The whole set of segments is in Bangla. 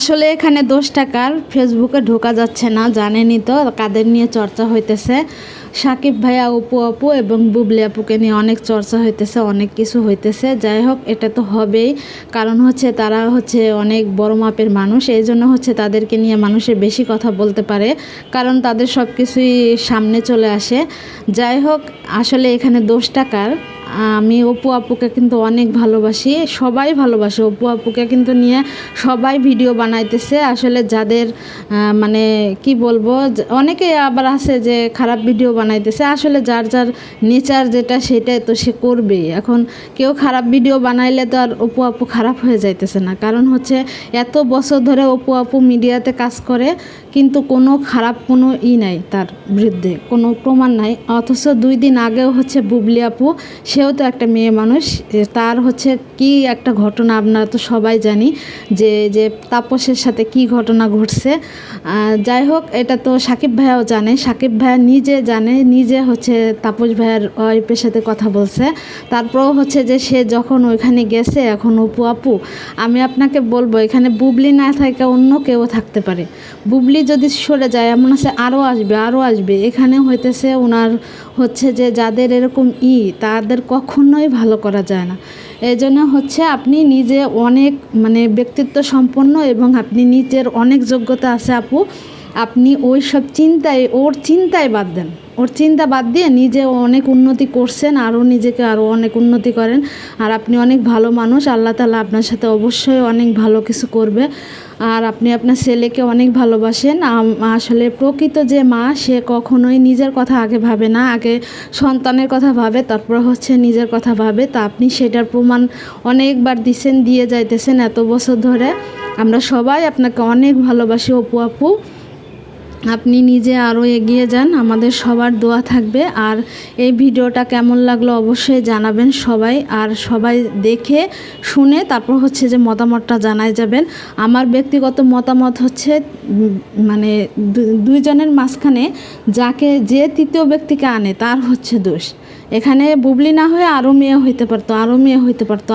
আসলে এখানে 10 টাকার ফেসবুকে ঢোকা যাচ্ছে না, জানেনই তো কাদের নিয়ে চর্চা হইতেছে। সাকিব ভাইয়া, অপু আপু এবং বুবলি আপুকে নিয়ে অনেক চর্চা হইতেছে, অনেক কিছু হইতেছে। যাই হোক, এটা তো হবেই, কারণ তারা অনেক বড় মাপের মানুষ, এই জন্য তাদেরকে নিয়ে মানুষের বেশি কথা বলতে পারে, কারণ তাদের সব কিছুই সামনে চলে আসে। যাই হোক, আসলে এখানে 10 টাকার আমি অপু আপুকে কিন্তু অনেক ভালোবাসি, সবাই ভালোবাসে অপু আপুকে কিন্তু নিয়ে সবাই ভিডিও বানাইতেছে। আসলে যাদের মানে কি বলবো, অনেকে আবার আছে যে খারাপ ভিডিও বানাইতেছে। আসলে যার যার নেচার যেটা সেটাই তো সে করবেই। এখন কেউ খারাপ ভিডিও বানাইলে তো আর অপু আপু খারাপ হয়ে যাইতেছে না, কারণ এত বছর ধরে অপু আপু মিডিয়াতে কাজ করে, কিন্তু কোনো খারাপ কোনো নাই, তার বিরুদ্ধে কোনো প্রমাণ নাই। অথচ 2 দিন আগেও বুবলি আপু, সেও তো একটা মেয়ে মানুষ, তার কি একটা ঘটনা আপনারা তো সবাই জানি, যে তাপসের সাথে কি ঘটনা ঘটছে। যাই হোক, এটা তো সাকিব ভাইয়াও জানে, সাকিব ভাইয়া নিজে জানে, নিজে তাপস ভাইয়ার ওয়াইফের সাথে কথা বলছে। তারপরেও যে সে যখন ওইখানে গেছে, এখন অপু আপু, আমি আপনাকে বলবো, এখানে বুবলি না থাকে অন্য কেউ থাকতে পারে। বুবলি যদি সরে যায়, এমন আছে আরও আসবে। এখানে ওনার যে যাদের এরকম তাদের কখনোই ভালো করা যায় না। এই জন্য আপনি নিজে অনেক ব্যক্তিত্ব সম্পন্ন এবং আপনি নিজের অনেক যোগ্যতা আছে আপু। আপনি ওর চিন্তায় বাদ দেন, ওর চিন্তা বাদ দিয়ে নিজে অনেক উন্নতি করছেন, আরও নিজেকে আরও অনেক উন্নতি করেন। আর আপনি অনেক ভালো মানুষ, আল্লাহ তাআলা আপনার সাথে অবশ্যই অনেক ভালো কিছু করবে। আর আপনি আপনার ছেলেকে অনেক ভালোবাসেন। আসলে প্রকৃত যে মা, সে কখনোই নিজের কথা আগে ভাবে না, আগে সন্তানের কথা ভাবে, তারপর নিজের কথা ভাবে। তা আপনি সেটার প্রমাণ অনেকবার দিয়ে যাইতেছেন এত বছর ধরে। আমরা সবাই আপনাকে অনেক ভালোবাসি অপু আপু। আপনি নিজে আরও এগিয়ে যান, আমাদের সবার দোয়া থাকবে। আর এই ভিডিওটা কেমন লাগলো অবশ্যই জানাবেন সবাই, আর সবাই দেখে শুনে তারপর যে মতামতটা জানাই যাবেন। আমার ব্যক্তিগত মতামত মানে দুইজনের মাঝখানে যে তৃতীয় ব্যক্তিকে আনে তার দোষ। এখানে বুবলি না হয়ে আরও মেয়ে হইতে পারতো,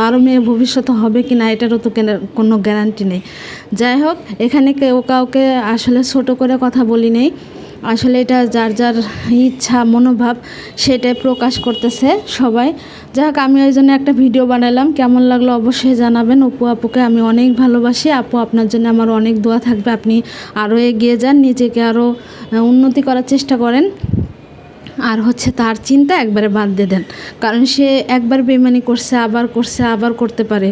আরও মেয়ে ভবিষ্যতে হবে কি না এটারও তো কোনো গ্যারান্টি নেই। যাই হোক, এখানে কেউ কাউকে আসলে ছোট করে কথা বলি নেই। আসলে এটা যার যার ইচ্ছা মনোভাব সেটাই প্রকাশ করতেছে সবাই। যাই হোক, আমি ওই জন্য একটা ভিডিও বানালাম। কেমন লাগলো অবশ্যই জানাবেন। অপু আপুকে আমি অনেক ভালোবাসি। আপু, আপনার জন্য আমার অনেক দোয়া থাকবে। আপনি আরও এগিয়ে যান, নিজেকে আরও উন্নতি করার চেষ্টা করেন। আর তার চিন্তা একবারে বাদ দিয়ে দেন, কারণ সে একবার বেইমানি করছে, আবার করতে পারে।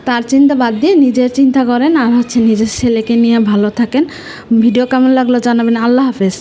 তার চিন্তা বাদ দিয়ে নিজের চিন্তা করেন, আর নিজের ছেলেকে নিয়ে ভালো থাকেন। ভিডিও কেমন লাগলো জানাবেন। আল্লাহ হাফেজ।